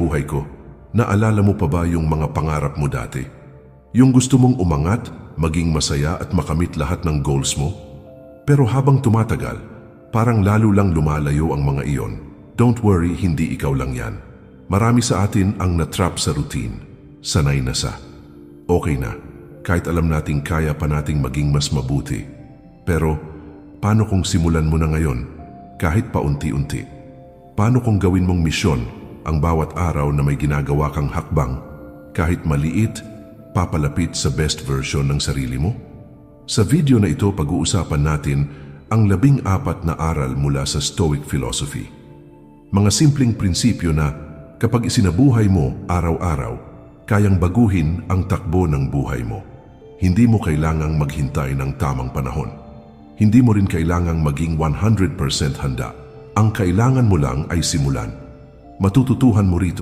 buhay ko, naalala mo pa ba yung mga pangarap mo dati? Yung gusto mong umangat, maging masaya at makamit lahat ng goals mo? Pero habang tumatagal, parang lalo lang lumalayo ang mga iyon. Don't worry, hindi ikaw lang yan. Marami sa atin ang natrap sa routine. Sanay na sa, okay na, kahit alam nating kaya pa nating maging mas mabuti. Pero, paano kung simulan mo na ngayon, kahit paunti-unti? Paano kung gawin mong misyon ang bawat araw na may ginagawa kang hakbang, kahit maliit, papalapit sa best version ng sarili mo? Sa video na ito, pag-uusapan natin ang 14 na aral mula sa Stoic philosophy. Mga simpleng prinsipyo na kapag isinabuhay mo araw-araw, kayang baguhin ang takbo ng buhay mo. Hindi mo kailangang maghintay ng tamang panahon. Hindi mo rin kailangang maging 100% handa. Ang kailangan mo lang ay simulan. Matututuhan mo rito